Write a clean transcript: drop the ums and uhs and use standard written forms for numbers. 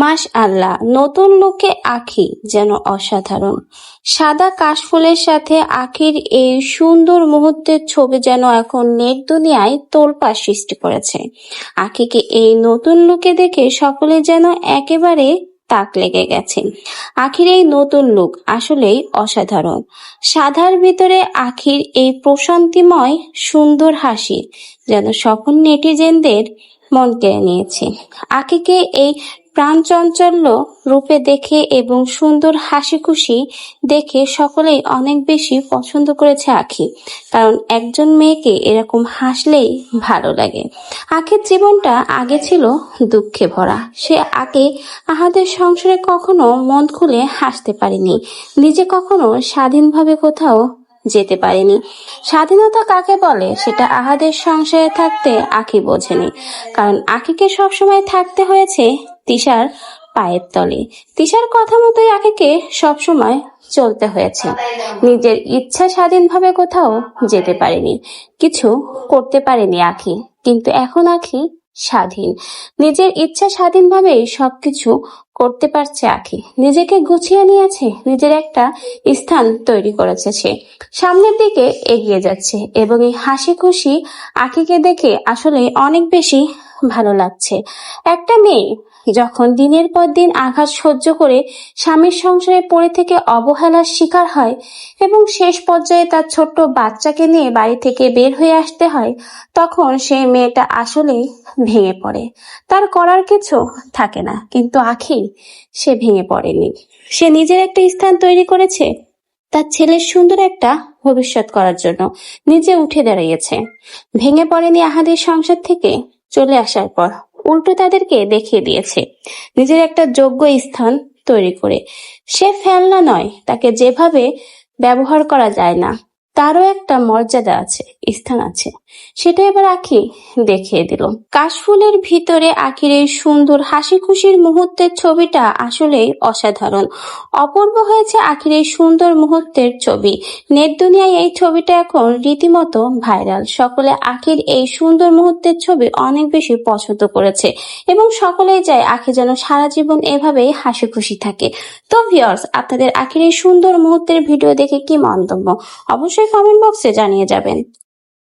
মাশআল্লাহ, নতুন লুকে আঁখি যেন অসাধারণ। সাদা কাশফুলের সাথে আঁখির এই সুন্দর মুহূর্তের ছবি যেন এখন নেট দুনিয়ায় তোলপাড় সৃষ্টি করেছে। আঁখিকে এই নতুন লুকে দেখে সকলে যেন একেবারে তাক লেগে গেছে। আঁখির এই নতুন লুক আসলেই অসাধারণ। সাদার ভিতরে আঁখির এই প্রশান্তিময় সুন্দর হাসি যেন সকল নেটিজেনদের মন কেড়ে নিয়েছে। আঁখিকে এই প্রাণচঞ্চল্য রূপে দেখে এবং সুন্দর হাসি খুশি দেখে সকলেই অনেক বেশি পছন্দ করেছে আঁখি। কারণ একজন মেয়েকে এরকম হাসলেই ভালো লাগে। আঁখির জীবনটা আগে ছিল দুঃখে ভরা। সে আগে আহাদের সংসারে কখনো মন খুলে হাসতে পারেনি, নিজে কখনো স্বাধীনভাবে কোথাও যেতে পারেনি। স্বাধীনতা কাকে বলে সেটা আহাদের সংসারে থাকতে আঁখি বোঝেনি। কারণ আঁখিকে সবসময় থাকতে হয়েছে তিশার পায়ের তলে। তিশার কথা মতোই আঁখিকে সবসময় চলতে হয়েছে। নিজের ইচ্ছা স্বাধীনভাবে কোথাও যেতে পারেনি, কিছু করতে পারেনি আঁখি। কিন্তু এখন আঁখি স্বাধীন, নিজের ইচ্ছা স্বাধীনভাবেই সবকিছু করতে পারছে আঁখি। নিজেকে গুছিয়ে নিয়েছে, নিজের একটা স্থান তৈরি করেছে। সে সামনের দিকে এগিয়ে যাচ্ছে এবং এই হাসি খুশি আঁখিকে দেখে আসলে অনেক বেশি ভালো লাগছে। একটা মেয়ে যখন দিনের পর দিন আঘাত সহ্য করে স্বামীর সংসারে পড়ে থেকে অবহেলার শিকার হয় এবং শেষ পর্যায়ে তার ছোট্ট বাচ্চাকে নিয়ে বাড়ি থেকে বের হয়ে আসতে হয়, তখন সেই মেয়েটা আসলেই ভেঙে পড়ে। তার করার কিছু থাকে না। কিন্তু আঁখি সে ভেঙে পড়েনি। সে নিজের একটা স্থান তৈরি করেছে তার ছেলের সুন্দর একটা ভবিষ্যৎ করার জন্য। নিজে উঠে দাঁড়িয়েছে, ভেঙে পড়েনি আহাদের সংসার থেকে চলে আসার পর। উল্টো তাদেরকে দেখিয়ে দিয়েছে নিজের একটা যোগ্য স্থান তৈরি করে। সে ফেলনা নয়, তাকে যেভাবে ব্যবহার করা যায় না, তারও একটা মর্যাদা আছে, স্থান আছে। সেটা এবার আঁখি দেখিয়ে দিল। কাশফুলের ভিতরে আঁখির এই সুন্দর হাসি খুশির মুহূর্তের ছবিটা আসলেই অসাধারণ। অপূর্ব হয়েছে আঁখির এই সুন্দর মুহূর্তের ছবি। নেট দুনিয়ায় এই ছবিটা এখন রীতিমতো ভাইরাল। সকলে আঁখির এই সুন্দর মুহূর্তের ছবি অনেক বেশি পছন্দ করেছে এবং সকলেই চায় আঁখি যেন সারা জীবন এভাবেই হাসি খুশি থাকে। তো ভিউয়ার্স, আপনাদের আঁখির এই সুন্দর মুহূর্তের ভিডিও দেখে কি মন্তব্য অবশ্যই কমেন্ট বক্সে জানিয়ে যাবেন।